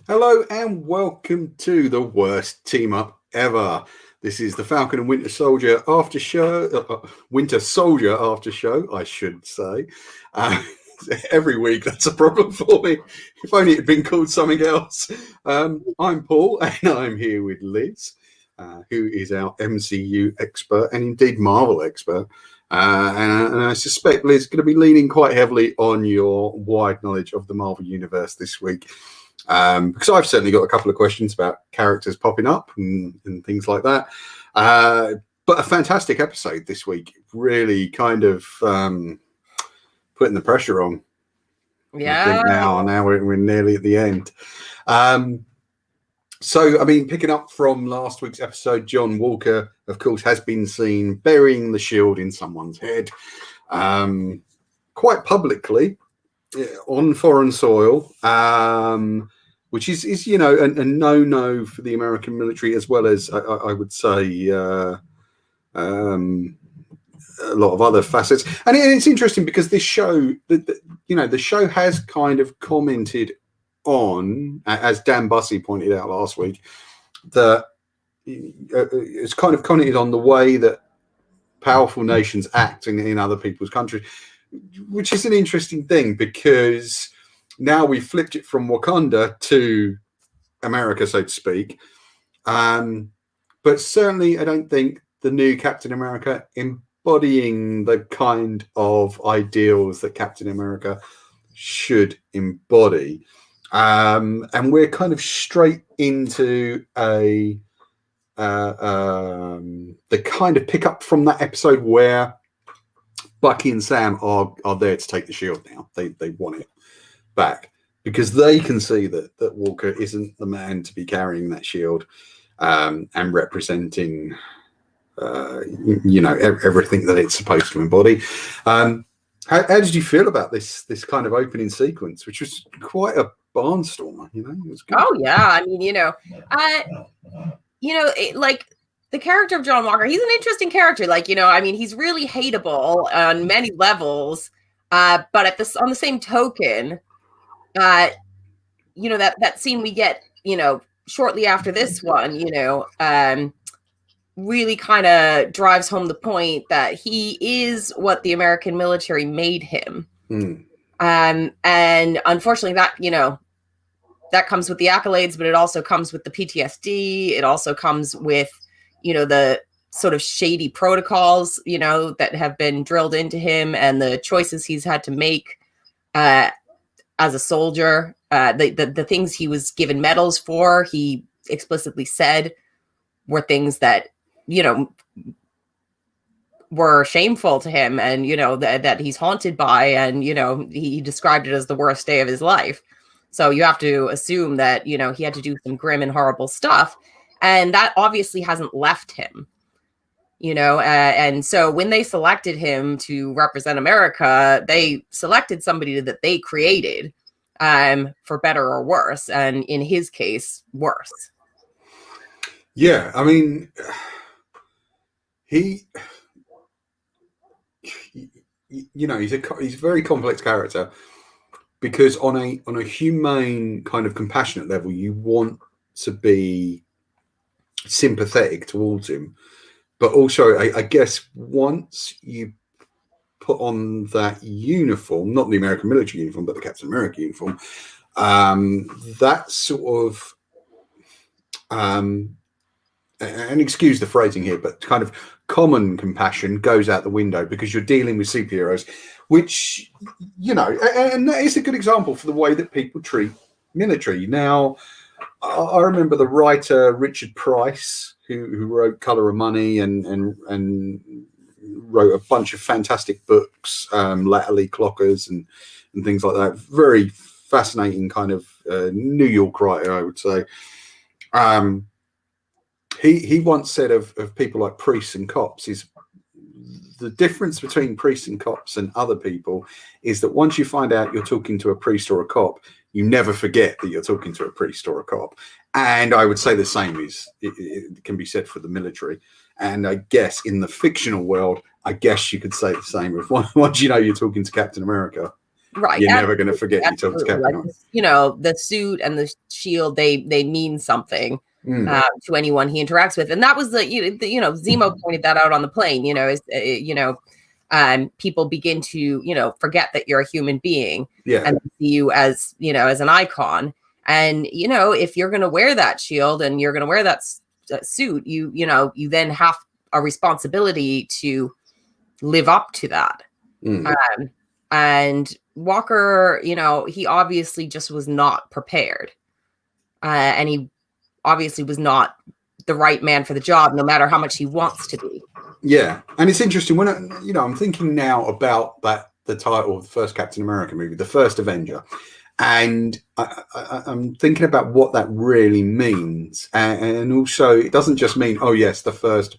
Hello and welcome to the worst team up ever. This is the Falcon and Winter Soldier after show, Winter Soldier after show, I should say. Uh, every week, that's a problem for me. If only it had been called something else. I'm Paul, and I'm here with Liz, who is our MCU expert and indeed Marvel expert. And I suspect Liz is going to be leaning quite heavily on your wide knowledge of the Marvel Universe this week. Because I've certainly got a couple of questions about characters popping up and things like that. But a fantastic episode this week, really kind of putting the pressure on. Yeah. I think now we're nearly at the end. So, I mean, picking up from last week's episode, John Walker, of course, has been seen burying the shield in someone's head quite publicly on foreign soil, which is a no for the American military, as well as I would say a lot of other facets. And it's interesting because this show, the show has kind of commented on, as Dan Bussey pointed out last week, that it's kind of commented on the way that powerful nations act in other people's countries, which is an interesting thing because now we've flipped it from Wakanda to America, so to speak. But certainly I don't think the new Captain America embodying the kind of ideals that Captain America should embody. And we're kind of straight into the kind of pick up from that episode where Bucky and Sam are there to take the shield now. They want it back because they can see that Walker isn't the man to be carrying that shield and representing, everything that it's supposed to embody. How did you feel about this kind of opening sequence, which was quite a barnstormer? It was good. Oh yeah, I mean, like the character of John Walker, he's an interesting character. He's really hateable on many levels. But on the same token, that scene we get, shortly after this one, really kind of drives home the point that he is what the American military made him. And unfortunately that comes with the accolades, but it also comes with the PTSD. It also comes with, the sort of shady protocols, that have been drilled into him and the choices he's had to make as a soldier. The things he was given medals for, he explicitly said were things that, were shameful to him and, that he's haunted by. And, he described it as the worst day of his life. So you have to assume that, he had to do some grim and horrible stuff. And that obviously hasn't left him, and so when they selected him to represent America, they selected somebody that they created for better or worse. And in his case, worse. Yeah, I mean, he's a very complex character because on a humane kind of compassionate level, you want to be sympathetic towards him, but also I guess once you put on that uniform, not the American military uniform, but the Captain America uniform, that sort of and excuse the phrasing here, but kind of common compassion goes out the window because you're dealing with superheroes, which, and that is a good example for the way that people treat military. Now, I remember the writer Richard Price, who wrote Color of Money and wrote a bunch of fantastic books, Latterly Clockers and things like that. Very fascinating kind of New York writer, I would say. He once said of people like priests and cops is the difference between priests and cops and other people is that once you find out you're talking to a priest or a cop, you never forget that you're talking to a priest or a cop. And I would say the same it can be said for the military. And I guess in the fictional world, I guess you could say the same. If once you're talking to Captain America, Right. You're never going to forget you took the cap Like, on. the suit and the shield, they mean something to anyone he interacts with. And that was Zemo pointed that out on the plane, people begin to, forget that you're a human being and see you as an icon. And, if you're going to wear that shield and you're going to wear that suit, you then have a responsibility to live up to that. And Walker, he obviously just was not prepared. And he obviously was not the right man for the job, no matter how much he wants to be. Yeah. And it's interesting when, I'm thinking now about the title of the first Captain America movie, the first Avenger. And I'm thinking about what that really means. And also, it doesn't just mean, oh, yes, the first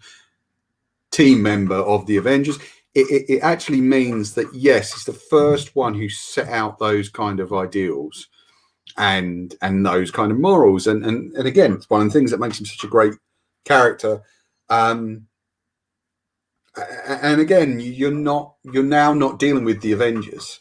team member of the Avengers. It actually means that, yes, it's the first one who set out those kind of ideals and those kind of morals. And again, it's one of the things that makes him such a great character. And again, you're now not dealing with the Avengers.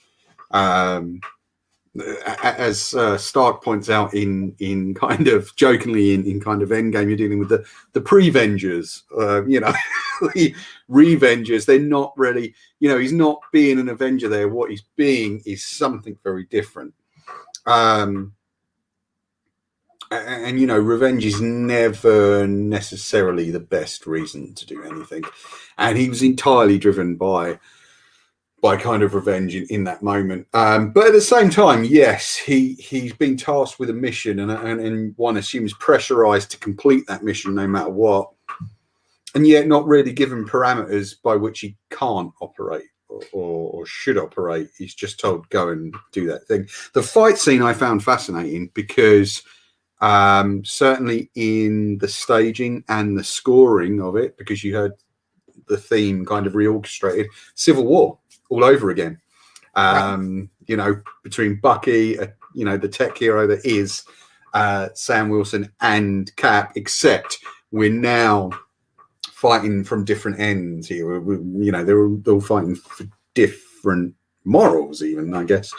As Stark points out in kind of jokingly in kind of Endgame, you're dealing with the pre-Vengers, the Revengers. They're not really, he's not being an Avenger there. What he's being is something very different. And revenge is never necessarily the best reason to do anything. And he was entirely driven by kind of revenge in that moment. But at the same time, yes, he's been tasked with a mission and one assumes pressurized to complete that mission no matter what. And yet not really given parameters by which he can't operate or should operate. He's just told, go and do that thing. The fight scene I found fascinating because certainly in the staging and the scoring of it, because you heard the theme kind of reorchestrated, Civil War all over again. Between Bucky, the tech hero that is Sam Wilson, and Cap, except we're now fighting from different ends here. They're all fighting for different morals, even, I guess.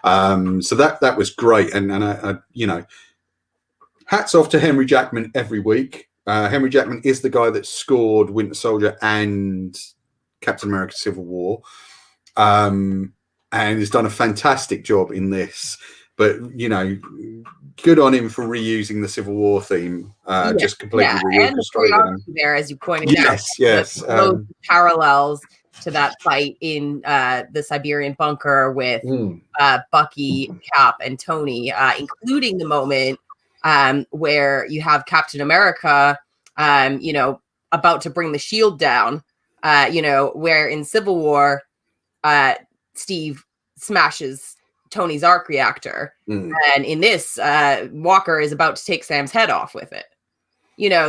So that was great, and hats off to Henry Jackman every week. Henry Jackman is the guy that scored Winter Soldier and Captain America: Civil War. And has done a fantastic job in this, but good on him for reusing the Civil War theme, just completely reorchestrated. And there, as you pointed out, yes, those parallels to that fight in the Siberian bunker with Bucky, Cap, and Tony, including the moment where you have Captain America, about to bring the shield down, where in Civil War, Steve smashes Tony's arc reactor. And in this, Walker is about to take Sam's head off with it.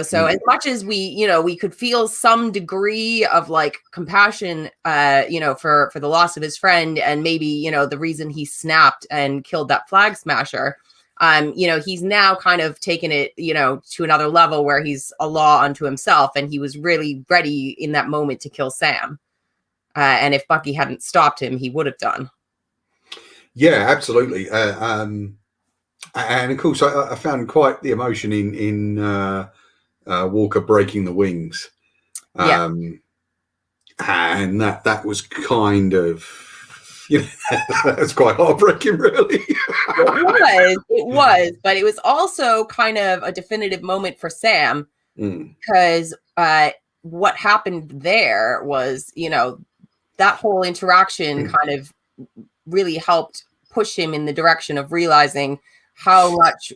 So as much as we could feel some degree of like compassion, for the loss of his friend and maybe, the reason he snapped and killed that flag smasher, he's now kind of taken it, to another level where he's a law unto himself. And he was really ready in that moment to kill Sam. And if Bucky hadn't stopped him, he would have done. Yeah, absolutely. And of course, I found quite the emotion in Walker breaking the wings. And that was kind of, that's quite heartbreaking, really. It was, but it was also kind of a definitive moment for Sam because what happened there was, that whole interaction kind of really helped push him in the direction of realizing how much,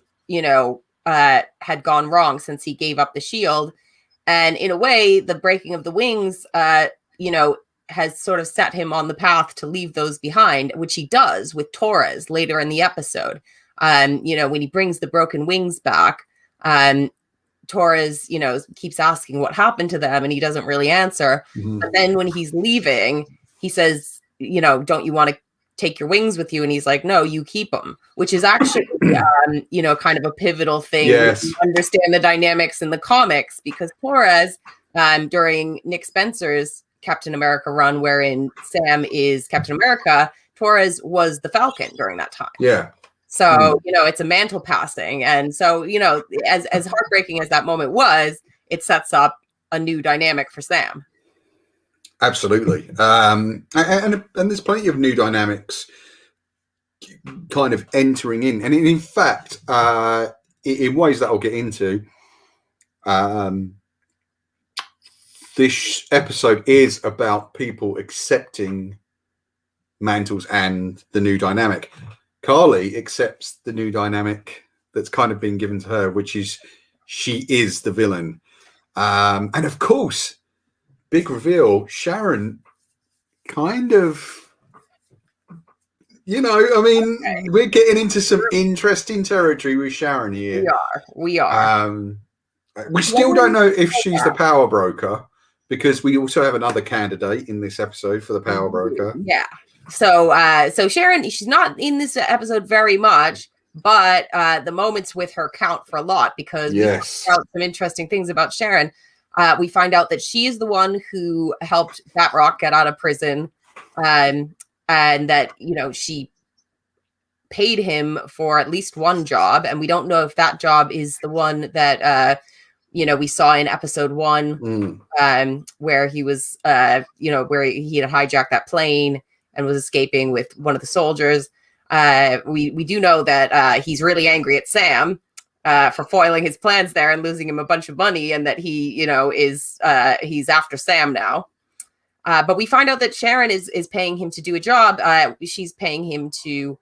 had gone wrong since he gave up the shield. And in a way, the breaking of the wings, has sort of set him on the path to leave those behind, which he does with Torres later in the episode. When he brings the broken wings back, Torres, keeps asking what happened to them and he doesn't really answer. But then when he's leaving, he says, don't you want to take your wings with you? And he's like, no, you keep them, which is actually, kind of a pivotal thing. Yes. To understand the dynamics in the comics, because Torres, during Nick Spencer's Captain America run, wherein Sam is Captain America, Torres was the Falcon during that time. Yeah. So, it's a mantle passing. And so, as heartbreaking as that moment was, it sets up a new dynamic for Sam. Absolutely. And there's plenty of new dynamics kind of entering in. And in fact, in ways that I'll get into, this episode is about people accepting mantles and the new dynamic. Carly accepts the new dynamic that's kind of been given to her, which is she is the villain. And of course, big reveal, Sharon kind of, we're getting into some interesting territory with Sharon here. We are. We still don't know if she's the power broker, because we also have another candidate in this episode for the power broker. Yeah. So Sharon, she's not in this episode very much, but the moments with her count for a lot, because we find out some interesting things about Sharon. We find out that she is the one who helped Batroc get out of prison, and that, she paid him for at least one job. And we don't know if that job is the one that, we saw in episode 1, where he was, where he had hijacked that plane and was escaping with one of the soldiers. We do know that he's really angry at Sam for foiling his plans there and losing him a bunch of money, and that he, he's after Sam now. But we find out that Sharon is paying him to do a job. She's paying him to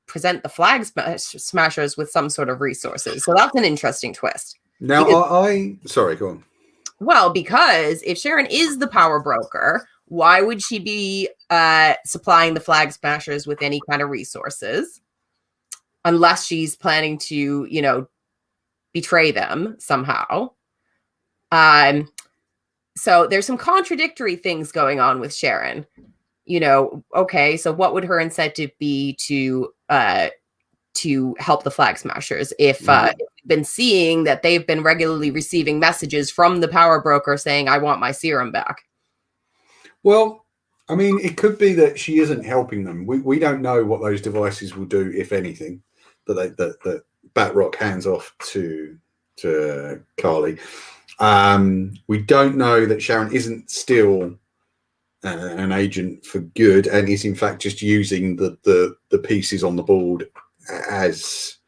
present the flag smashers with some sort of resources. So that's an interesting twist. Now, sorry, go on. Well, because if Sharon is the power broker, why would she be supplying the flag smashers with any kind of resources, unless she's planning to, betray them somehow? So there's some contradictory things going on with Sharon. Okay, so what would her incentive be to help the flag smashers if we've been seeing that they've been regularly receiving messages from the power broker saying, I want my serum back? Well, it could be that she isn't helping them. We don't know what those devices will do, if anything, that Batroc hands off to Carly. We don't know that Sharon isn't still an agent for good, and is in fact just using the pieces on the board as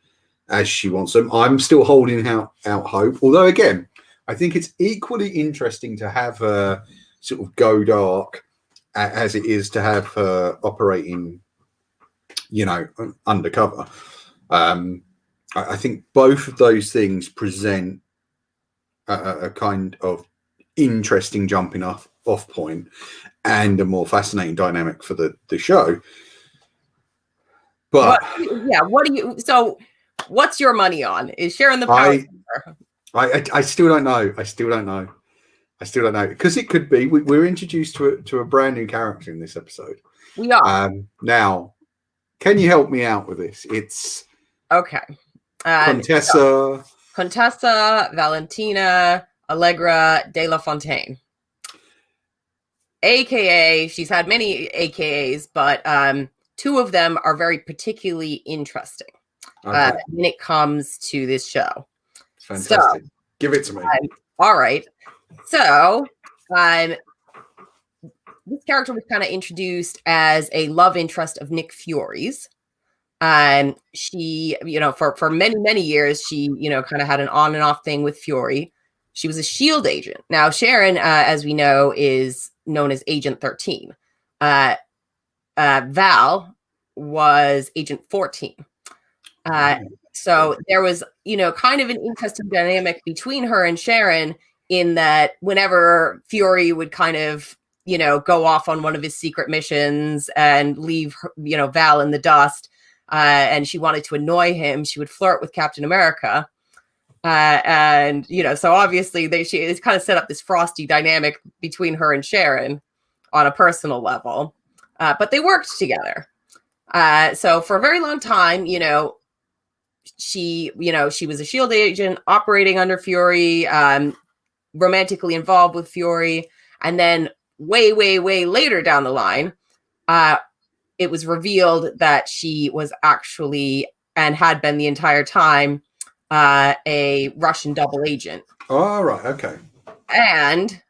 she wants them. I'm still holding out hope, although again, I think it's equally interesting to have her sort of go dark as it is to have her operating, undercover. I think both of those things present a kind of interesting jumping off point and a more fascinating dynamic for the show. But what's your money on? Is Sharon the power? I still don't know. I still don't know, because it could be we're introduced to a brand new character in this episode. We are. Now, can you help me out with this? It's okay. Contessa Valentina Allegra de la Fontaine, aka, she's had many AKAs, but 2 of them are very particularly interesting when it comes to this show. Fantastic. So, give it to me. All right. So this character was kind of introduced as a love interest of Nick Fury's. She, for many, many years, she, kind of had an on and off thing with Fury. She was a SHIELD agent. Now, Sharon, as we know, is known as Agent 13. Val was Agent 14. So there was, kind of an interesting dynamic between her and Sharon, in that whenever Fury would kind of, go off on one of his secret missions and leave, Val in the dust, and she wanted to annoy him, she would flirt with Captain America. And, so obviously it's kind of set up this frosty dynamic between her and Sharon on a personal level, but they worked together. So for a very long time, she was a SHIELD agent operating under Fury, romantically involved with Fury. And then way, way, way later down the line, it was revealed that she was actually, and had been the entire time, a Russian double agent. Oh, right. Okay. And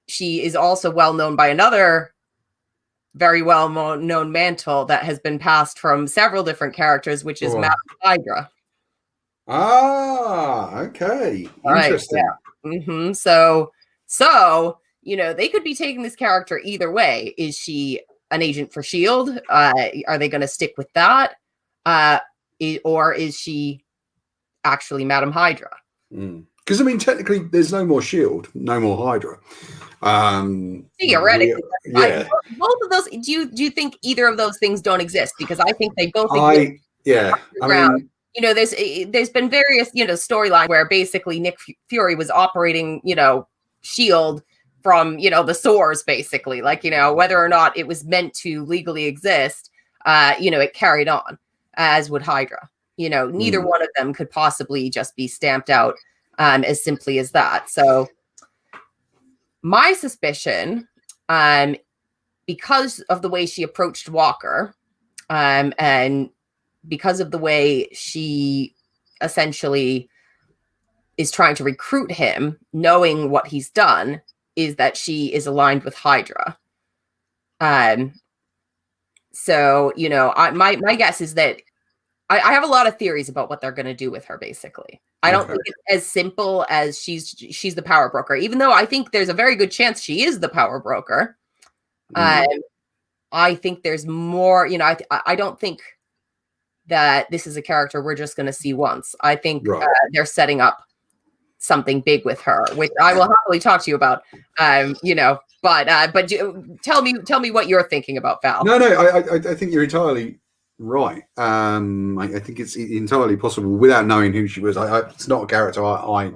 she is also well known by another very well known mantle that has been passed from several different characters, which is Madame Hydra. Ah, okay. Interesting. Right, yeah. So, they could be taking this character either way. Is she an agent for S.H.I.E.L.D.? Are they going to stick with that? Or is she actually Madame Hydra? Because, technically, there's no more S.H.I.E.L.D., no more Hydra. Theoretically, yeah. Both of those. Do you think either of those things don't exist? Because I think they both exist. There's been various storyline where basically Nick Fury was operating S.H.I.E.L.D. from the source, basically, whether or not it was meant to legally exist, it carried on, as would Hydra. Neither one of them could possibly just be stamped out as simply as that. So my suspicion, because of the way she approached Walker, and because of the way she essentially is trying to recruit him, knowing what he's done, is that she is aligned with Hydra. So, my guess is that I have a lot of theories about what they're going to do with her, basically. I don't think it's as simple as she's the power broker, even though I think there's a very good chance she is the power broker. I think there's more, I don't think that this is a character we're just going to see once. I think they're setting up something big with her, which I will happily talk to you about. But tell me what you're thinking about Val. No, I think you're entirely right. I think it's entirely possible without knowing who she was. It's not a character I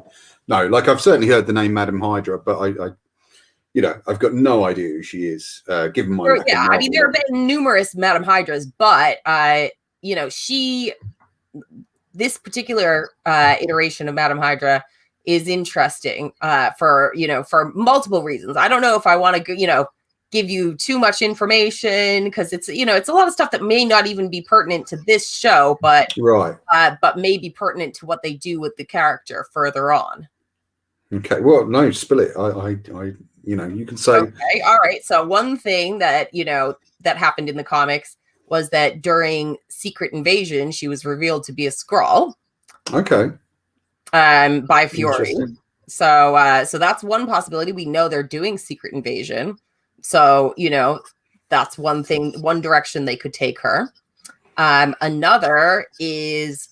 know. Like, I've certainly heard the name Madame Hydra, but I've got no idea who she is. Given my there have been numerous Madame Hydras, but this particular iteration of Madame Hydra is interesting for multiple reasons. I don't know if I want to give you too much information, because it's it's a lot of stuff that may not even be pertinent to this show, but may be pertinent to what they do with the character further on. Okay, well, no, spill it. I you can say. Okay, all right. So one thing that that happened in the comics was that during Secret Invasion, she was revealed to be a Skrull. Okay. By Fury. So that's one possibility. We know they're doing Secret Invasion. So, that's one thing, one direction they could take her. Another is,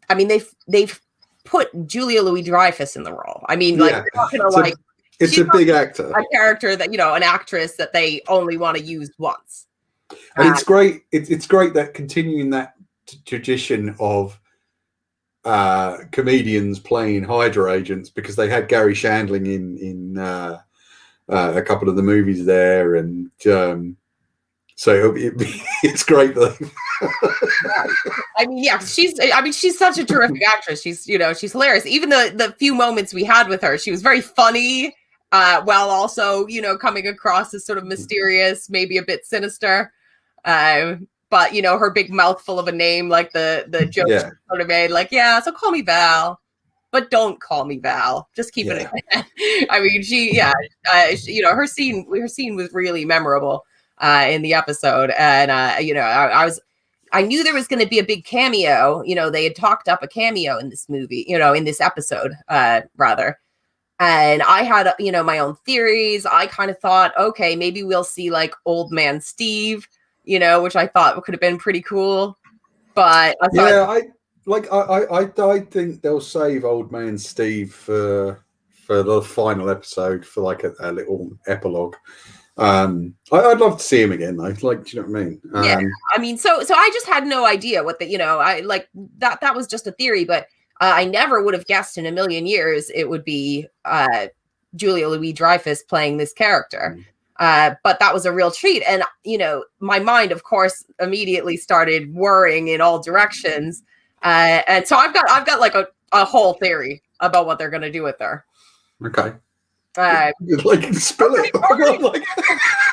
they've put Julia Louis-Dreyfus in the role. It's a big actor, a character that, an actress that they only want to use once. And it's great. It's great that continuing that tradition of comedians playing Hydra agents, because they had Gary Shandling in a couple of the movies there, and so it's great that she's such a terrific actress. She's hilarious. Even the few moments we had with her, she was very funny, while also coming across as sort of mysterious, maybe a bit sinister. But her big mouthful of a name, like the joke she sort of made, so call me Val, but don't call me Val. Just keep it. Her scene was really memorable in the episode, and I knew there was going to be a big cameo. They had talked up a cameo in this movie, in this episode, rather. And I had, my own theories. I kind of thought, okay, maybe we'll see like Old Man Steve, which I thought could have been pretty cool. But I think they'll save Old Man Steve for the final episode, for like a little epilogue. I'd love to see him again, though. Do you know what I mean? So I just had no idea what that was just a theory, but I never would have guessed in a million years it would be Julia Louis-Dreyfus playing this character. But that was a real treat. And, my mind, of course, immediately started worrying in all directions. And so I've got like a whole theory about what they're going to do with her. Okay. Like, spill it. Like,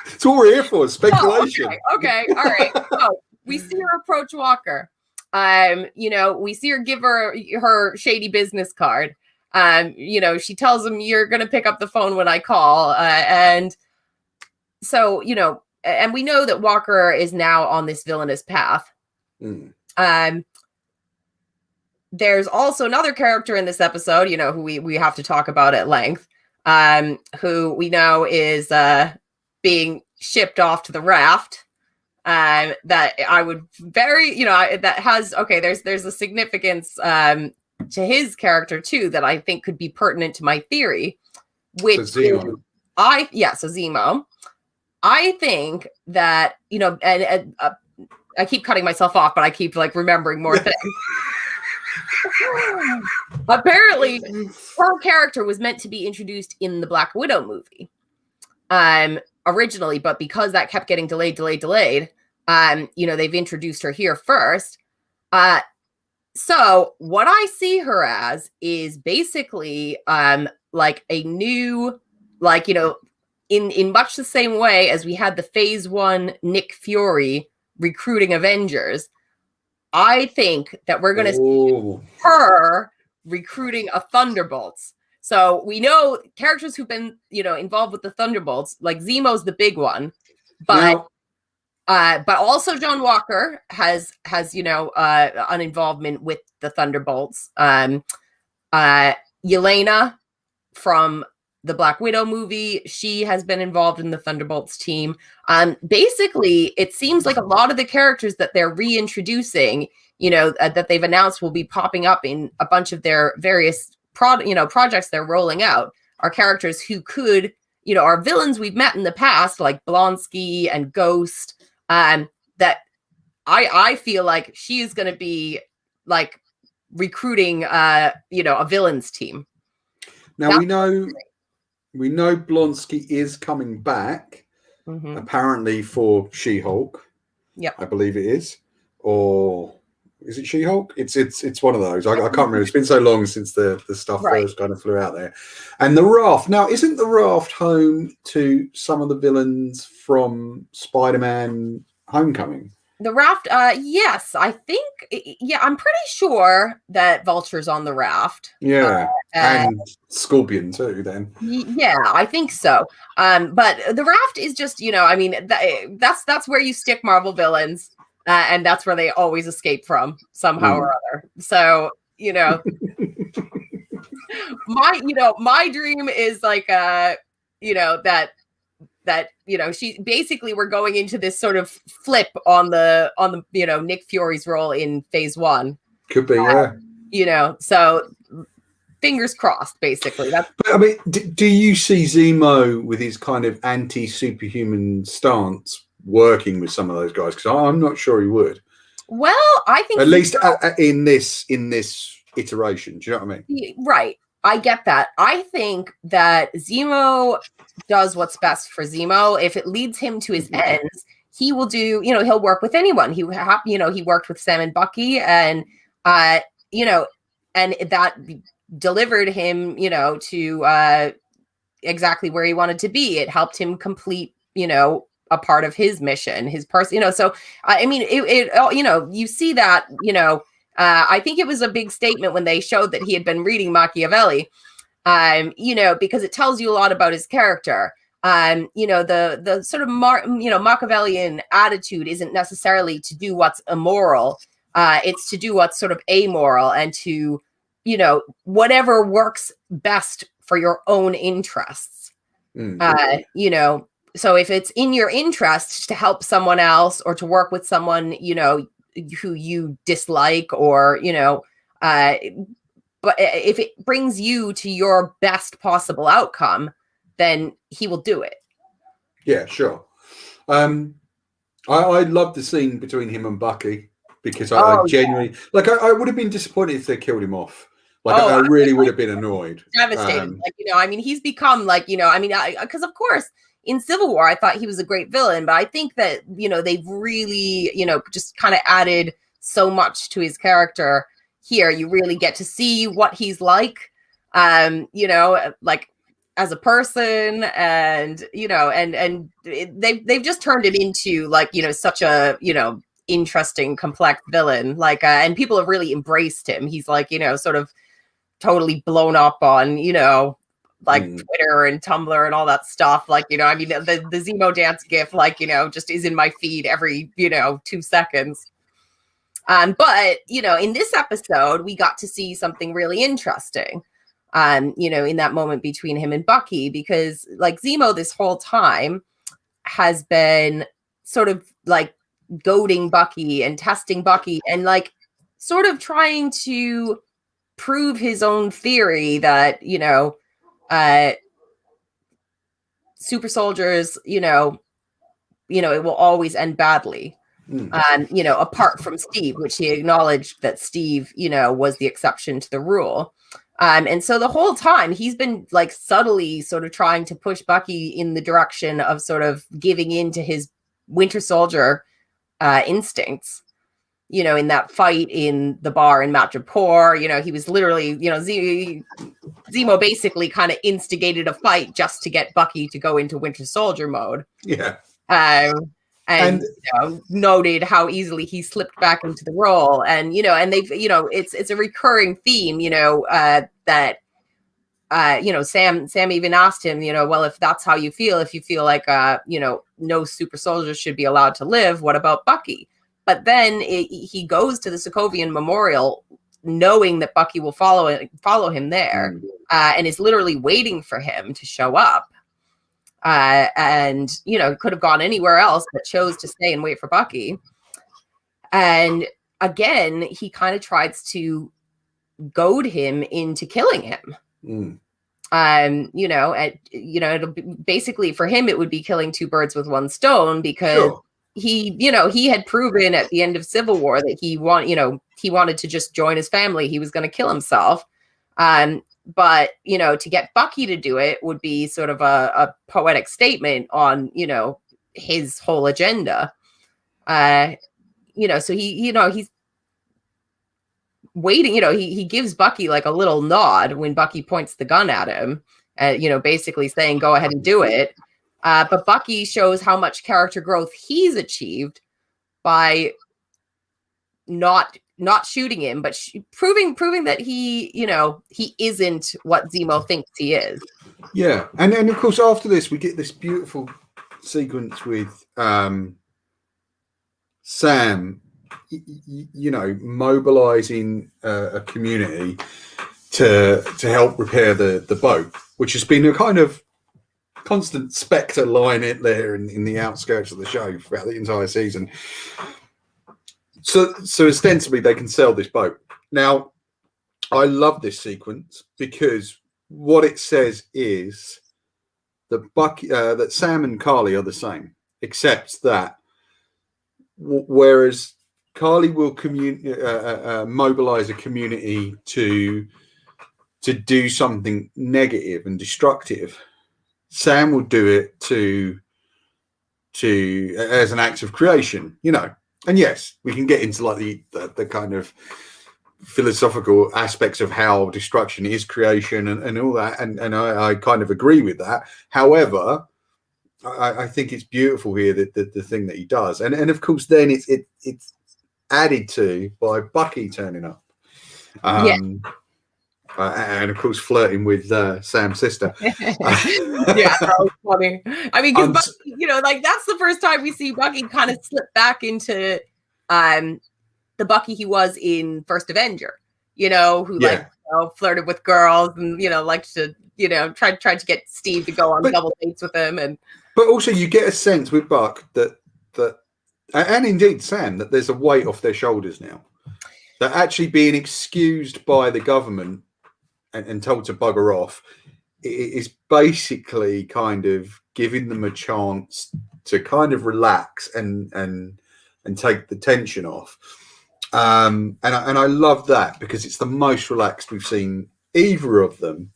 it's what we're here for, speculation. Okay, all right. So we see her approach Walker. We see her give her shady business card. She tells him, "You're going to pick up the phone when I call." And so, and we know that Walker is now on this villainous path. There's also another character in this episode, who we have to talk about at length, who we know is being shipped off to the raft. That I would that has, there's a significance to his character too that I think could be pertinent to my theory, which Zemo. So Zemo. I think that, and I keep cutting myself off, but I keep remembering more things. Apparently, her character was meant to be introduced in the Black Widow movie originally, but because that kept getting delayed, they've introduced her here first. So what I see her as is basically like a new, in much the same way as we had the Phase 1 Nick Fury recruiting Avengers. I think that we're going to see her recruiting a Thunderbolts. So we know characters who've been, involved with the Thunderbolts, like Zemo's the big one, but also John Walker has an involvement with the Thunderbolts. Yelena from the Black Widow movie, she has been involved in the Thunderbolts team. Basically, it seems like a lot of the characters that they're reintroducing, that they've announced will be popping up in a bunch of their various projects they're rolling out, are characters who could, are villains we've met in the past, like Blonsky and Ghost. That I feel like she is going to be like recruiting, a villains team. Now we know Blonsky is coming back, apparently for She-Hulk. Yeah, I believe it is, or is it She-Hulk? It's one of those. I can't remember. It's been so long since the stuff first kind of flew out there. And the Raft. Now, isn't the Raft home to some of the villains from Spider-Man Homecoming? The Raft, yes, I think, I'm pretty sure that Vulture's on the Raft. Yeah, and Scorpion too, then. Yeah, I think so. But the Raft is just, that's where you stick Marvel villains, and that's where they always escape from somehow or other. So, my dream is like, that she basically, we're going into this sort of flip on the Nick Fury's role in Phase 1. Could be, so fingers crossed, basically. But I mean, do you see Zemo with his kind of anti-superhuman stance working with some of those guys? Because I'm not sure he would. Well, I think at least in this iteration. Do you know what I mean? Right. I get that. I think that Zemo does what's best for Zemo. If it leads him to his ends, he will do, he'll work with anyone. He worked with Sam and Bucky, and, and that delivered him, to exactly where he wanted to be. It helped him complete, a part of his mission, his person, so, I mean, you see that, I think it was a big statement when they showed that he had been reading Machiavelli, because it tells you a lot about his character. The sort of Machiavellian attitude isn't necessarily to do what's immoral. It's to do what's sort of amoral, and to, whatever works best for your own interests. So if it's in your interest to help someone else or to work with someone, who you dislike, or but if it brings you to your best possible outcome, then he will do it. Yeah, sure. I love the scene between him and Bucky, because I genuinely I would have been disappointed if they killed him off. I really would have been annoyed, devastated. He's become because of course, in Civil War, I thought he was a great villain, but I think that, they've really, just kind of added so much to his character here. You really get to see what he's like, as a person, and they've just turned him into like such a interesting, complex villain, like and people have really embraced him. He's like sort of totally blown up on like Twitter and Tumblr and all that stuff. Like I mean the Zemo dance gif like just is in my feed every 2 seconds. But in this episode we got to see something really interesting in that moment between him and Bucky, because like Zemo this whole time has been sort of like goading Bucky and testing Bucky and like sort of trying to prove his own theory that super soldiers it will always end badly. Apart from Steve, which he acknowledged that Steve was the exception to the rule. And so the whole time he's been like subtly sort of trying to push Bucky in the direction of sort of giving in to his Winter Soldier instincts, in that fight in the bar in Madripoor. He was literally, Zemo basically kind of instigated a fight just to get Bucky to go into Winter Soldier mode. Yeah. And noted how easily he slipped back into the role. And, and they've, it's a recurring theme, that Sam even asked him, well, if that's how you feel, if you feel like, no super soldiers should be allowed to live, what about Bucky? But then he goes to the Sokovian Memorial knowing that Bucky will follow him there, and is literally waiting for him to show up. And could have gone anywhere else, but chose to stay and wait for Bucky. And again, he kind of tries to goad him into killing him. It'll be, basically for him, it would be killing two birds with one stone, because he had proven at the end of Civil War that he wanted to just join his family. He was going to kill himself. But, to get Bucky to do it would be sort of a poetic statement on, his whole agenda. So he's waiting, he gives Bucky like a little nod when Bucky points the gun at him, basically saying, go ahead and do it. But Bucky shows how much character growth he's achieved by not shooting him, but proving that he isn't what Zemo thinks he is. Yeah, and then of course after this we get this beautiful sequence with Sam, mobilizing a community to help repair the boat, which has been a kind of constant spectre line it there in the outskirts of the show throughout the entire season. So ostensibly they can sell this boat. Now, I love this sequence because what it says is that that Sam and Carly are the same, except that whereas Carly will mobilize a community to do something negative and destructive, Sam will do it to as an act of creation, And yes, we can get into like the kind of philosophical aspects of how destruction is creation and all that, and I kind of agree with that. However, I think it's beautiful here that the thing that he does, and of course then it's added to by Bucky turning up, and of course flirting with Sam's sister. Yeah, that was funny. I mean, because Bucky, like that's the first time we see Bucky kind of slip back into the Bucky he was in First Avenger, who flirted with girls and liked to tried to get Steve to go on double dates with him, but also you get a sense with Buck that and indeed Sam, that there's a weight off their shoulders now. They're actually being excused by the government and told to bugger off. It is basically kind of giving them a chance to kind of relax and take the tension off. And I love that because it's the most relaxed we've seen either of them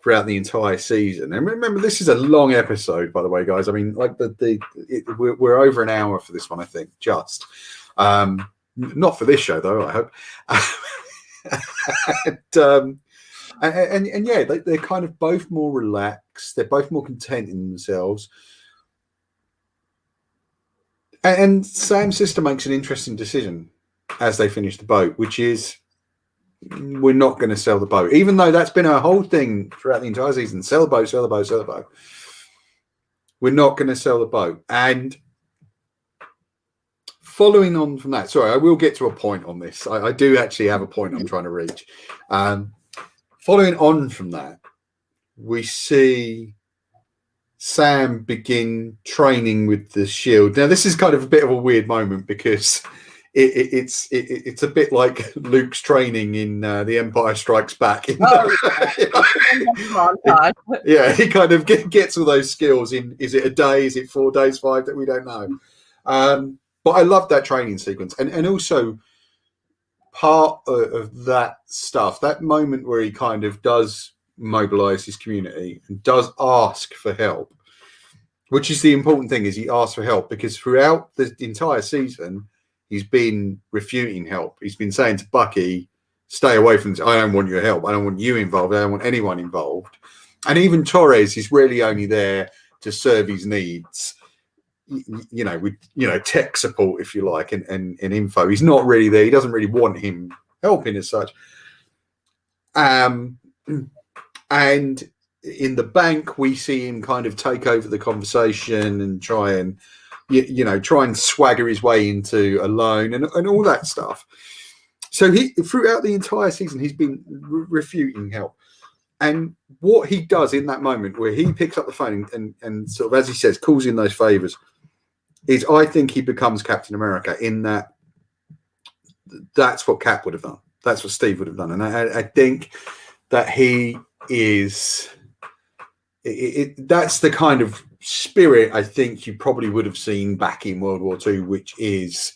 throughout the entire season. And remember, this is a long episode, by the way, guys. I mean, like we're over an hour for this one, I think, just. Not for this show, though, I hope. and yeah, they're kind of both more relaxed. relaxed. They're both more content in themselves. And Sam's sister makes an interesting decision as they finish the boat, which is, we're not going to sell the boat, even though that's been our whole thing throughout the entire season. Sell the boat, sell the boat, sell the boat. We're not going to sell the boat. And following on from that, sorry, I will get to a point on this. I do actually have a point I'm trying to reach. Following on from that, we see Sam begin training with the shield. Now, this is kind of a bit of a weird moment because it's a bit like Luke's training in The Empire Strikes Back. He kind of gets all those skills in. Is it a day? Is it 4 days, 5? That we don't know. But I love that training sequence, and also part of that stuff, that moment where he kind of does mobilize his community and does ask for help, which is the important thing, is he asks for help, because throughout the entire season he's been refuting help. He's been saying to Bucky, stay away from this. I don't want your help. I don't want you involved. I don't want anyone involved. And even Torres is really only there to serve his needs, with tech support, if you like, and info. He's not really there. He doesn't really want him helping as such. And in the bank, we see him kind of take over the conversation and try and swagger his way into a loan and all that stuff. So he, throughout the entire season, he's been refuting help. And what he does in that moment where he picks up the phone and sort of, as he says, calls in those favors, is I think he becomes Captain America, in that that's what Cap would have done. That's what Steve would have done. And I think that he is, that's the kind of spirit I think you probably would have seen back in World War II, which is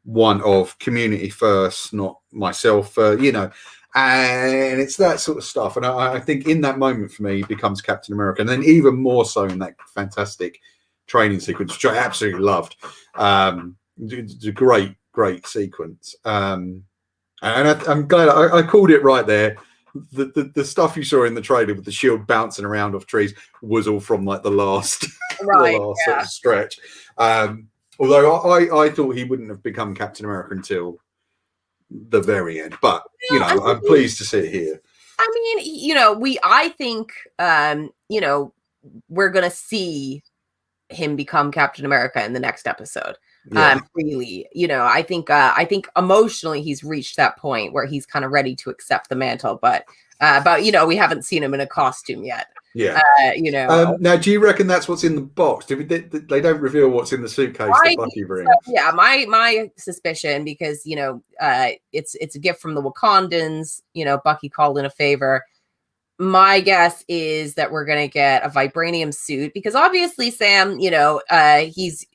one of community first, not myself, and it's that sort of stuff. And I think in that moment for me, he becomes Captain America. And then even more so in that fantastic training sequence, which I absolutely loved. It's a great sequence. And I'm glad I called it right there. The stuff you saw in the trailer with the shield bouncing around off trees was all from like the last, sort of stretch. Although I thought he wouldn't have become Captain America until the very end, but I'm pleased to see it here. I mean, I think we're gonna see him become Captain America in the next episode. Really, I think emotionally he's reached that point where he's kind of ready to accept the mantle, but we haven't seen him in a costume yet. Now, do you reckon that's what's in the box? They don't reveal what's in the suitcase that Bucky brings. My suspicion, because it's a gift from the Wakandans. Bucky called in a favor. My guess is that we're gonna get a vibranium suit, because obviously Sam, he's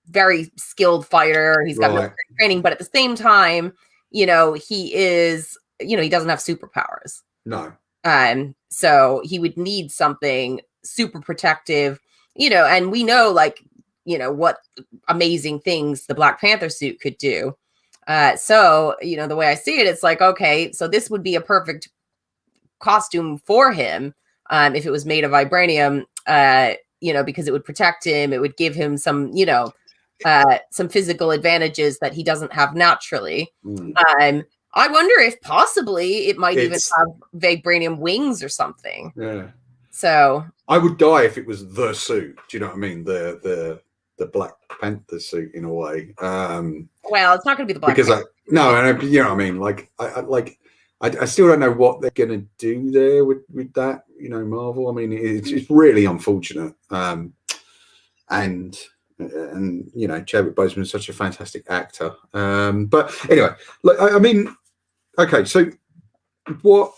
very skilled fighter. He's got military training, but at the same time, he is, he doesn't have superpowers. No. So he would need something super protective, and we know, what amazing things the Black Panther suit could do. So, the way I see it, it's like, okay, so this would be a perfect costume for him, if it was made of vibranium, because it would protect him. It would give him some, some physical advantages that he doesn't have naturally. I wonder if possibly it might even have vibranium wings or something. Yeah. So I would die if it was the suit. Do you know what I mean? The Black Panther suit, in a way. Well, it's not going to be the Black Panther. You know what I mean? I still don't know what they're going to do there with that. Marvel. I mean, it's really unfortunate. And Chadwick Boseman is such a fantastic actor. But anyway, okay. So what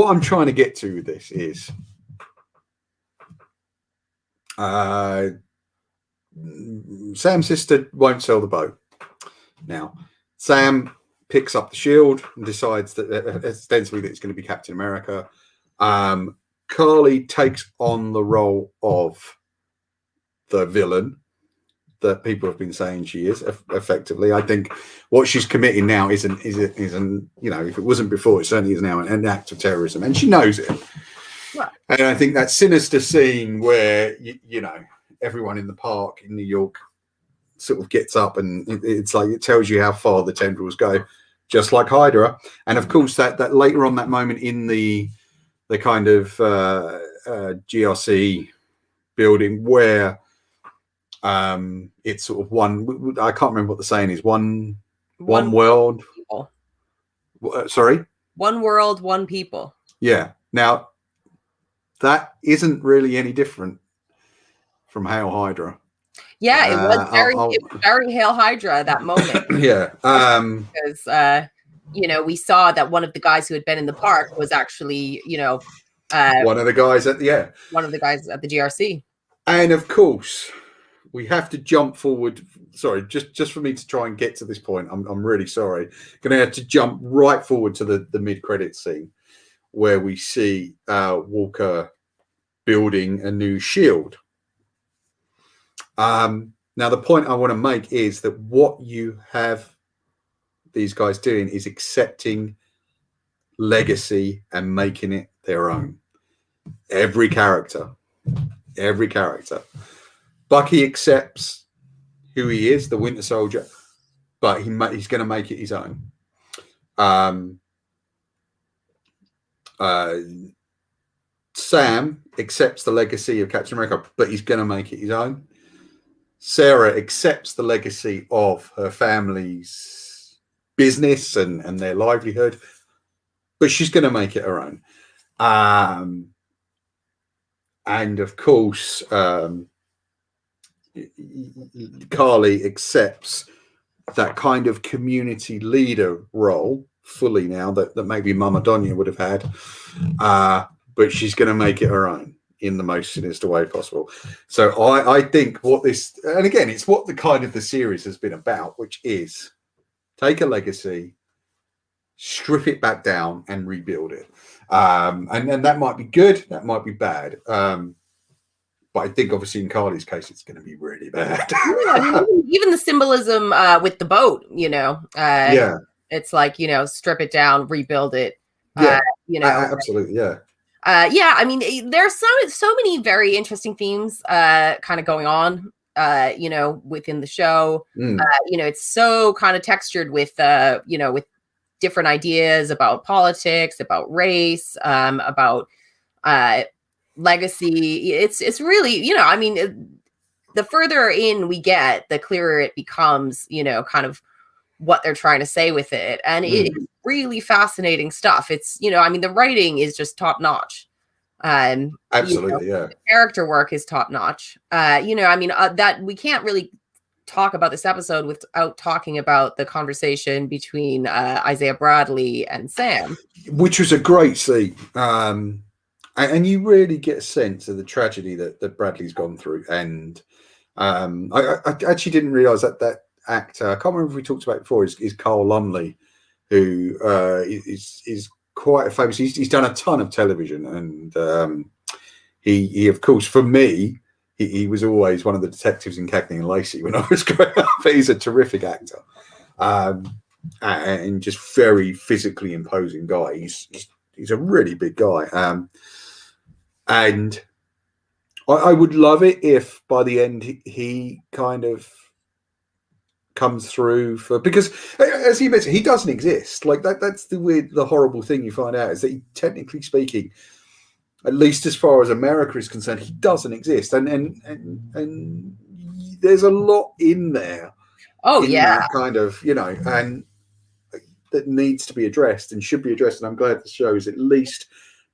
I'm trying to get to with this is, Sam's sister won't sell the boat. Now, Sam picks up the shield and decides that ostensibly that it's going to be Captain America. Carly takes on the role of the villain, that people have been saying she is. Effectively, I think what she's committing now isn't you know, if it wasn't before, it certainly is now an act of terrorism, and she knows it. Right. And I think that sinister scene where you know, everyone in the park in New York sort of gets up, and it's like it tells you how far the tendrils go, just like Hydra. And of course, that later on, that moment in the kind of GRC building where it's sort of one, I can't remember what the saying is, one world, people. Sorry, one world, one people. Yeah. Now that isn't really any different from Hail Hydra. Yeah, it was very Hail Hydra that moment. Yeah. Because you know, we saw that one of the guys who had been in the park was actually, you know, one of the guys at the GRC. And of course, we have to jump forward. Sorry, just for me to try and get to this point, I'm really sorry. Going to have to jump right forward to the mid-credit scene where we see Walker building a new shield. Now, the point I want to make is that what you have these guys doing is accepting legacy and making it their own. Every character. Bucky accepts who he is, the Winter Soldier, but he's going to make it his own. Sam accepts the legacy of Captain America, but he's going to make it his own. Sarah accepts the legacy of her family's business and their livelihood, but she's going to make it her own. And of course, Carly accepts that kind of community leader role fully now that maybe Mama Donya would have had, but she's going to make it her own in the most sinister way possible. So I think what this, and again, it's what the kind of the series has been about, which is take a legacy, strip it back down and rebuild it. And that might be good, that might be bad. But I think obviously in Carly's case, it's going to be really bad. Even the symbolism with the boat, you know, yeah, it's like, you know, strip it down, rebuild it. Yeah, you know, absolutely. Yeah. Yeah, I mean, there's so many very interesting themes kind of going on, you know, within the show. You know, it's so kind of textured with, you know, with different ideas about politics, about race, about legacy. It's really, you know, I mean, the further in we get, the clearer it becomes, you know, kind of what they're trying to say with it. And it's really fascinating stuff. It's, you know, I mean, the writing is just top notch. Absolutely, you know, yeah. the character work is top notch. You know, I mean, that we can't really talk about this episode without talking about the conversation between Isaiah Bradley and Sam, which was a great scene. And you really get a sense of the tragedy that Bradley's gone through. And I actually didn't realize that actor, I can't remember if we talked about it before, is Carl Lumley, who is quite famous. He's done a ton of television, and he of course, for me, he was always one of the detectives in Cagney and Lacey when I was growing up. He's a terrific actor, and just very physically imposing guy. He's a really big guy, and I would love it if by the end he kind of comes through because as he mentioned, he doesn't exist. Like that's the horrible thing you find out is that technically speaking, at least as far as America is concerned, he doesn't exist. And there's a lot in there. Oh yeah, kind of, you know, and that needs to be addressed and should be addressed. And I'm glad the show is at least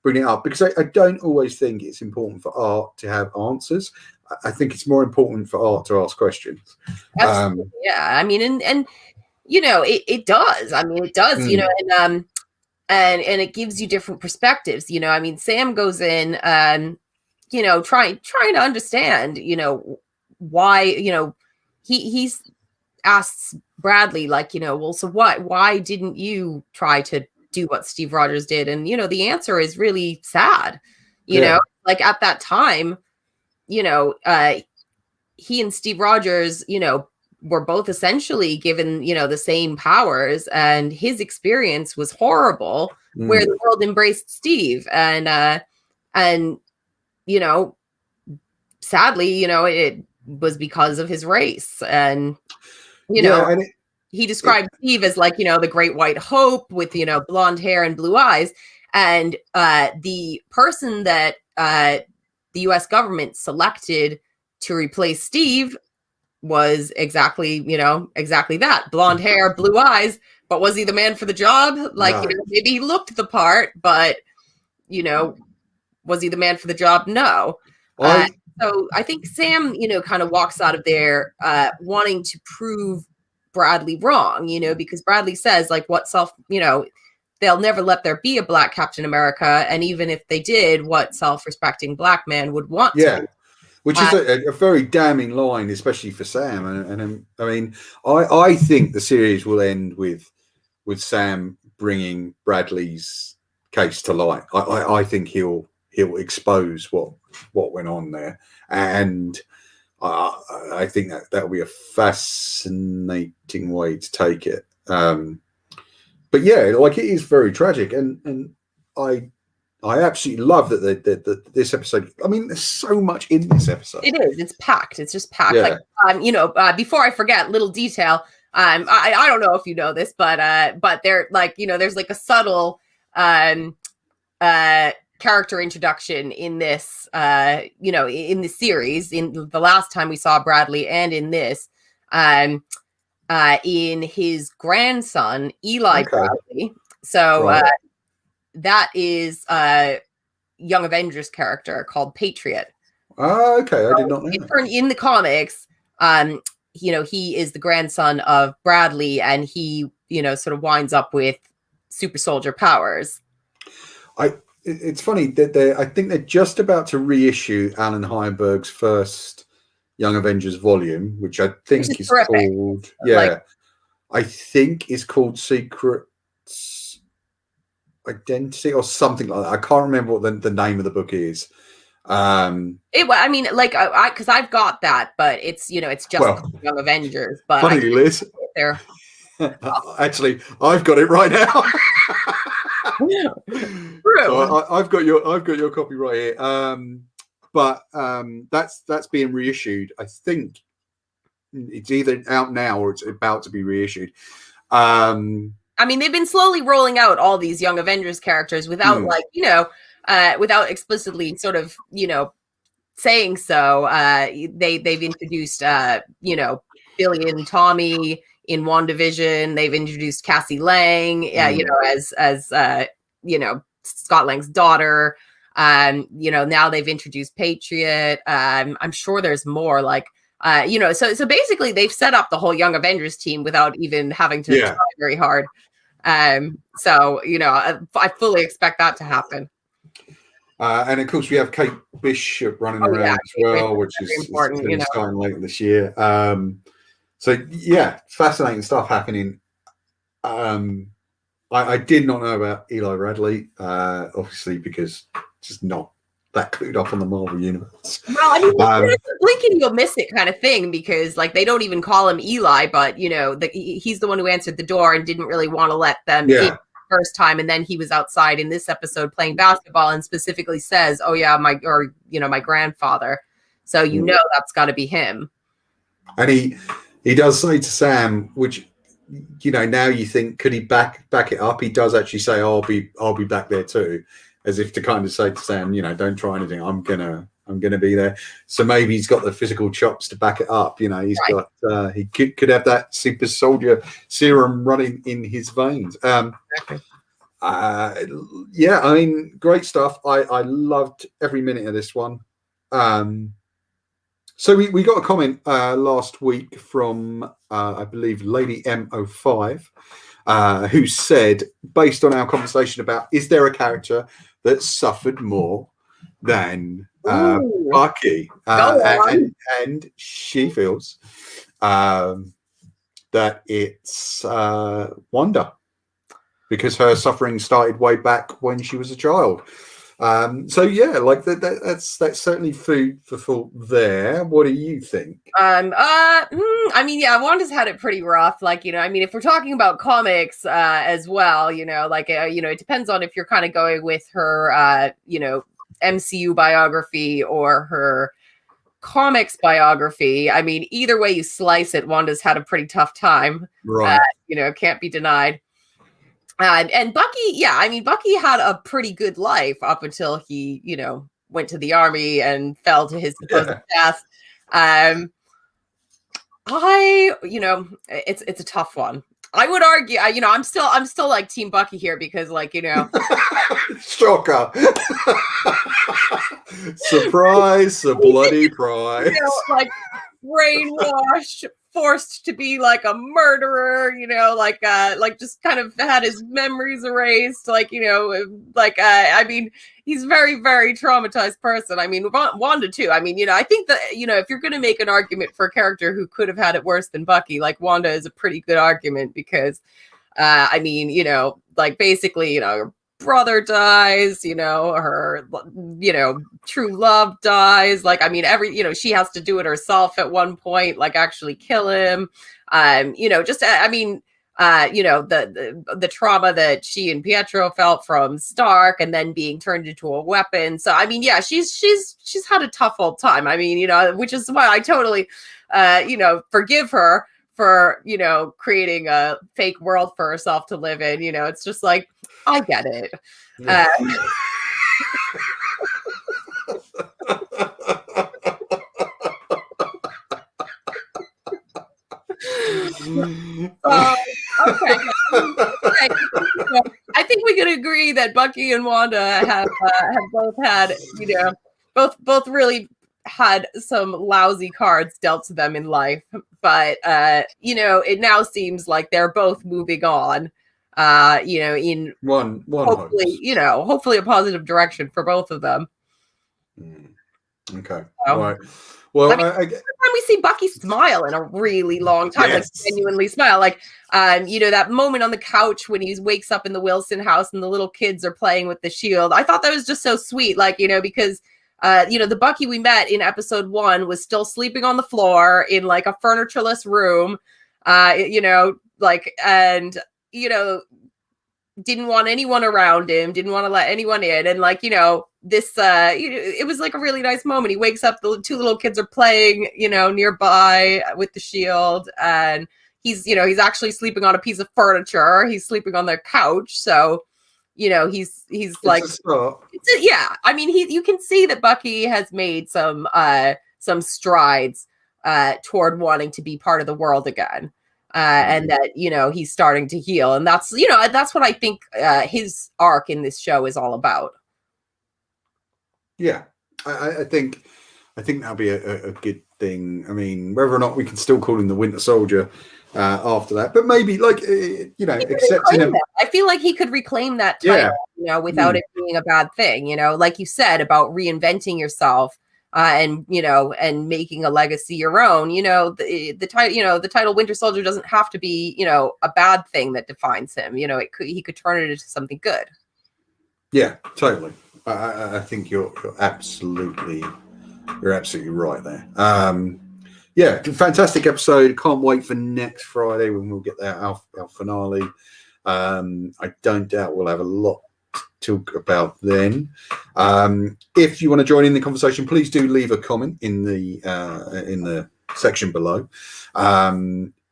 bringing it up, because I don't always think it's important for art to have answers. I think it's more important for art to ask questions. Yeah, I mean, and you know, it does. I mean, it does. You know, and it gives you different perspectives. You know, I mean, Sam goes in, you know, trying to understand, you know, why, you know, he's asks Bradley, like, you know, well, so why didn't you try to do what Steve Rogers did? And, you know, the answer is really sad, you know, like at that time, you know, he and Steve Rogers, were both essentially given, the same powers, and his experience was horrible, where the world embraced Steve. And sadly, it was because of his race. And, he described Steve as like, the great white hope with, blonde hair and blue eyes. And the person that the US government selected to replace Steve was exactly that. Blonde hair, blue eyes. But was he the man for the job? Like, No. Maybe he looked the part, but, was he the man for the job? No. So I think Sam, kind of walks out of there wanting to prove Bradley wrong, because Bradley says, like, they'll never let there be a black Captain America. And even if they did, what self-respecting black man would want to? Which is a very damning line, especially for Sam. And I mean, I think the series will end with Sam bringing Bradley's case to light. I think he'll expose what went on there, and I think that'll be a fascinating way to take it. But yeah, like, it is very tragic, and I absolutely love that this episode. I mean, there's so much in this episode. It is. It's packed. It's just packed. Yeah. Like, before I forget, little detail. I don't know if you know this, but there, like, there's like a subtle character introduction in this, in the series. In the last time we saw Bradley, and in this, in his grandson Eli Bradley. So that is a Young Avengers character called Patriot. Oh, okay. I did not know. In the comics, he is the grandson of Bradley, and he, sort of winds up with super soldier powers. It's funny that I think they're just about to reissue Alan Heinberg's first Young Avengers volume, which I think is called, I think is called Secret Identity or something like that. I can't remember what the name of the book is. I mean, like, because I've got that, but it's it's just Young Avengers. But funny, Liz. There. Actually, I've got it right now. So I've got your copy right here. But that's being reissued. I think it's either out now or it's about to be reissued. I mean, they've been slowly rolling out all these Young Avengers characters without without explicitly sort of, saying so. They've introduced, Billy and Tommy in WandaVision. They've introduced Cassie Lang, as Scott Lang's daughter. Now they've introduced Patriot. I'm sure there's more, like, so basically they've set up the whole Young Avengers team without even having to try very hard. So I fully expect that to happen. And of course we have Kate Bishop running around as well, which is important. Starting later this year. So yeah, fascinating stuff happening. I did not know about Eli Bradley, obviously, because just not that clued up on the Marvel universe. Well, I mean, blink and you'll miss it kind of thing, because like they don't even call him Eli, but he's the one who answered the door and didn't really want to let them in the first time, and then he was outside in this episode playing basketball and specifically says, "Oh yeah, my grandfather." So that's got to be him. And he does say to Sam, which now you think, could he back it up? He does actually say, "I'll be back there too," as if to kind of say to Sam, don't try anything. I'm gonna be there. So maybe he's got the physical chops to back it up. He's got he could have that super soldier serum running in his veins. I mean, great stuff. I loved every minute of this one. So we got a comment last week from I believe Lady E05, who said, based on our conversation about, is there a character that suffered more than Bucky, and she feels that it's Wanda, because her suffering started way back when she was a child. So yeah, like that's certainly food for thought there. What do you think? I mean, yeah, Wanda's had it pretty rough. Like, I mean, if we're talking about comics, as well, like, it depends on if you're kind of going with her, MCU biography or her comics biography. I mean, either way you slice it, Wanda's had a pretty tough time. Right. Can't be denied. And Bucky, yeah, I mean, Bucky had a pretty good life up until he, went to the army and fell to his supposed death. It's a tough one. I would argue, I'm still like Team Bucky here because, like, shocker, surprise, a bloody prize. Like brainwashed, forced to be like a murderer, like just kind of had his memories erased, I mean, he's very, very traumatized person. I mean, Wanda too. I mean, I think that, if you're going to make an argument for a character who could have had it worse than Bucky, like, Wanda is a pretty good argument because, I mean, like, basically, her brother dies, her, true love dies. Like, I mean, she has to do it herself at one point, like actually kill him. The trauma that she and Pietro felt from Stark and then being turned into a weapon. So, I mean, yeah, she's had a tough old time. I mean, which is why I totally, forgive her for, creating a fake world for herself to live in. It's just like, I get it. Okay. I think we can agree that Bucky and Wanda have both had, both really had some lousy cards dealt to them in life, but it now seems like they're both moving on. In one hopefully, hopefully a positive direction for both of them. Okay. Right. Well, I mean, every time we see Bucky smile in a really long time, like genuinely smile, like, that moment on the couch when he wakes up in the Wilson house and the little kids are playing with the shield. I thought that was just so sweet, like, because, the Bucky we met in episode 1 was still sleeping on the floor in like a furnitureless room, didn't want anyone around him, didn't want to let anyone in. And like, this, it was like a really nice moment. He wakes up, the 2 little kids are playing, nearby with the shield. And he's actually sleeping on a piece of furniture. He's sleeping on their couch. So, he's like, yeah, I mean, you can see that Bucky has made some strides, toward wanting to be part of the world again. And that, he's starting to heal. And that's, that's what I think his arc in this show is all about. Yeah, I think that'll be a good thing. I mean, whether or not we can still call him the Winter Soldier after that, but maybe, like, accepting him. I feel like he could reclaim that title, without it being a bad thing, like you said about reinventing yourself. And making a legacy your own. The title Winter Soldier doesn't have to be a bad thing that defines him. He could turn it into something good. Yeah, totally. I think you're absolutely right there. Yeah, fantastic episode. Can't wait for next Friday when we'll get our finale. I don't doubt we'll have a lot talk about then. If you want to join in the conversation, please do leave a comment in the section below.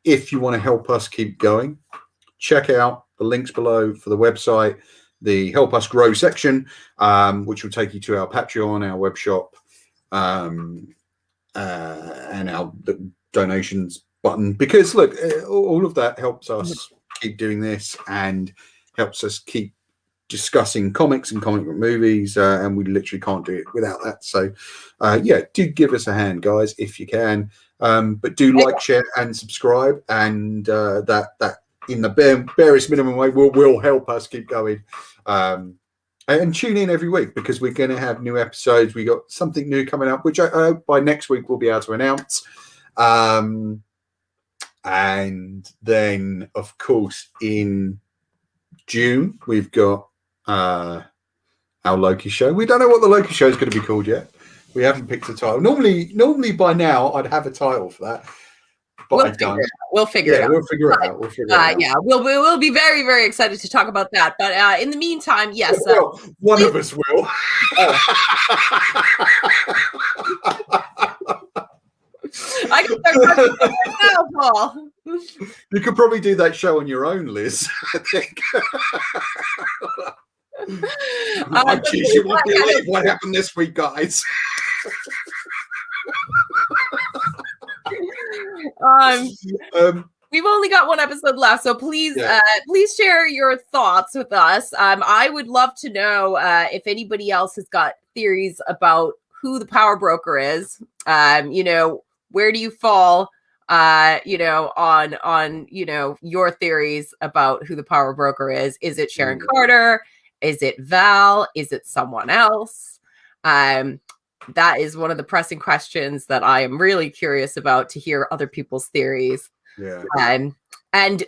If you want to help us keep going, check out the links below for the website, the Help Us Grow section, which will take you to our Patreon, our web shop, and our donations button. Because look, all of that helps us keep doing this and helps us keep discussing comics and comic book movies, and we literally can't do it without that. So do give us a hand, guys, if you can, but do like, share and subscribe, and that in the barest minimum way will help us keep going, and tune in every week, because we're going to have new episodes. We got something new coming up, which I hope by next week we'll be able to announce, and then of course in June we've got our Loki show. We don't know what the Loki show is going to be called yet. We haven't picked a title. Normally by now I'd have a title for that, but I don't. We'll figure it out. We'll figure it out. We'll figure it out. Yeah, we'll be very, very excited to talk about that. But in the meantime, yes. Well, one of us will. I can start right now, Paul. You could probably do that show on your own, Liz. I think. Geez, you won't believe what happened this week, guys. We've only got one episode left, so please share your thoughts with us. I would love to know if anybody else has got theories about who the power broker is. Where do you fall on your theories about who the power broker is? Is it Sharon Carter? Is it Val? Is it someone else? That is one of the pressing questions that I am really curious about, to hear other people's theories. Yeah. And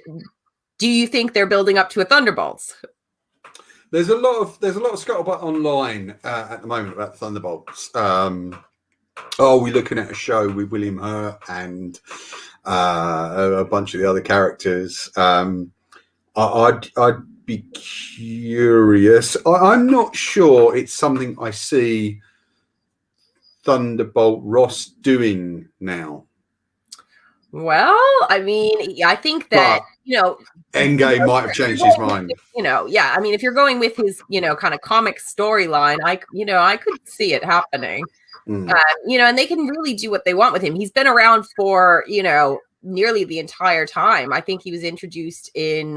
do you think they're building up to a Thunderbolts? There's a lot of scuttlebutt online at the moment about the Thunderbolts. Are we looking at a show with William Hurt and a bunch of the other characters? I'd be curious. I'm not sure it's something I see Thunderbolt Ross doing now. Well, I mean, I think that, Endgame might have changed his mind. I mean, if you're going with his, kind of comic storyline, I could see it happening. And they can really do what they want with him. He's been around for, nearly the entire time. I think he was introduced in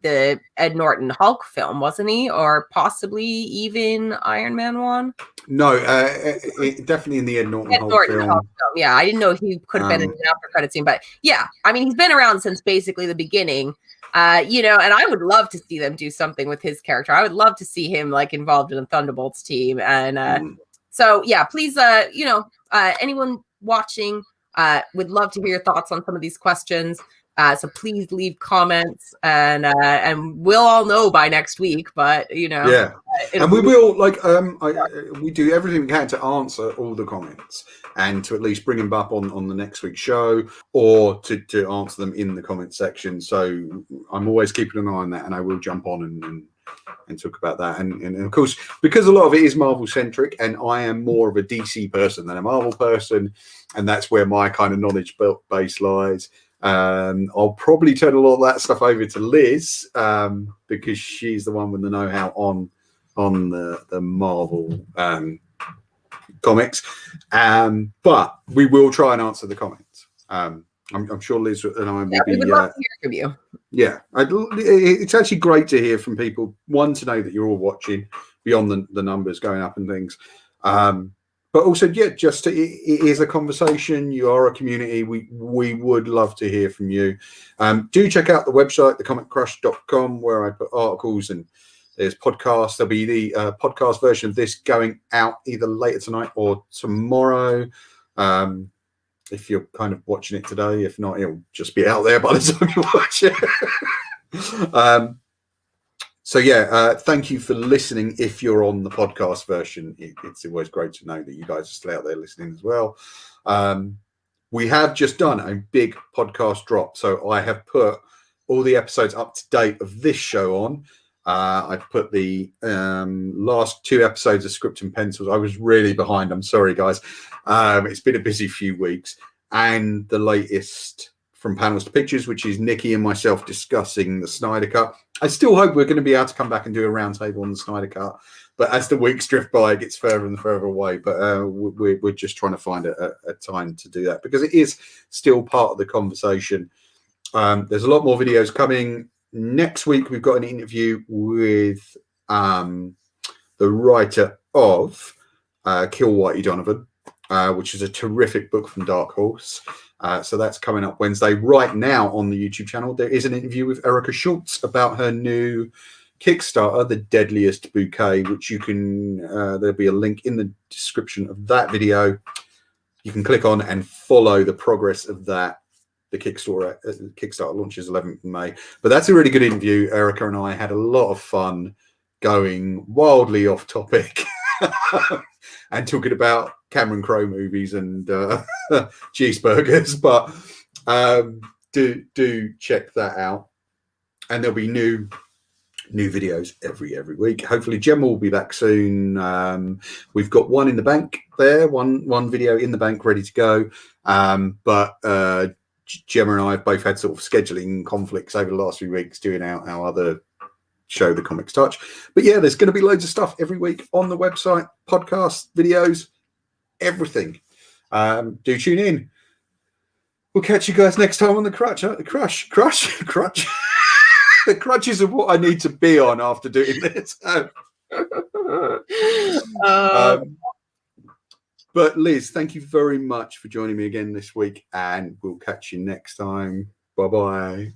the Ed Norton Hulk film, wasn't he? Or possibly even Iron Man 1? No, definitely in the Ed Norton Hulk film. Yeah, I didn't know he could have been in an after credit scene, but yeah, I mean, he's been around since basically the beginning. And I would love to see them do something with his character. I would love to see him involved in a Thunderbolts team. And so, yeah, please, anyone watching would love to hear your thoughts on some of these questions. So please leave comments, and we'll all know by next week. But and we will we do everything we can to answer all the comments and to at least bring them up on the next week's show, or to answer them in the comment section. So I'm always keeping an eye on that, and I will jump on and talk about that. And of course, because a lot of it is Marvel centric, and I am more of a DC person than a Marvel person, and that's where my kind of knowledge base lies. I'll probably turn a lot of that stuff over to Liz, because she's the one with the know-how on the Marvel comics. But we will try and answer the comments. I'm sure Liz and I will be. We would love to hear from you. Yeah, it's actually great to hear from people. One, to know that you're all watching beyond the numbers going up and things. But also, it is a conversation. You are a community. We would love to hear from you. Do check out the website, thecomiccrush.com, where I put articles and there's podcasts. There'll be the podcast version of this going out either later tonight or tomorrow. If you're kind of watching it today. If not, it'll just be out there by the time you watch it. So thank you for listening. If you're on the podcast version, it's always great to know that you guys are still out there listening as well. We have just done a big podcast drop. So I have put all the episodes up to date of this show on. I put the last 2 episodes of Script and Pencils. I was really behind. I'm sorry, guys. It's been a busy few weeks. And the latest From Panels to Pictures, which is Nikki and myself discussing the Snyder Cut. I still hope we're going to be able to come back and do a roundtable on the Snyder Cut. But as the weeks drift by, it gets further and further away. But we're just trying to find a time to do that, because it is still part of the conversation. There's a lot more videos coming. Next week, we've got an interview with the writer of Kill Whitey Donovan, which is a terrific book from Dark Horse. So that's coming up Wednesday. Right now on the YouTube channel, there is an interview with Erica Schultz about her new Kickstarter, The Deadliest Bouquet, which you can, there'll be a link in the description of that video. You can click on and follow the progress of that. The Kickstarter launches 11th of May. But that's a really good interview. Erica and I had a lot of fun going wildly off topic and talking about Cameron Crowe movies and cheeseburgers, but do check that out. And there'll be new videos every week. Hopefully Gemma will be back soon. We've got one in the bank there, one video in the bank ready to go. But Gemma and I have both had sort of scheduling conflicts over the last few weeks doing our other show, The Comics Touch. But yeah, there's going to be loads of stuff every week on the website, podcasts, videos, everything. Do tune in. We'll catch you guys next time on the Crutch. The crutches are what I need to be on after doing this. But Liz, thank you very much for joining me again this week, and we'll catch you next time. Bye-bye.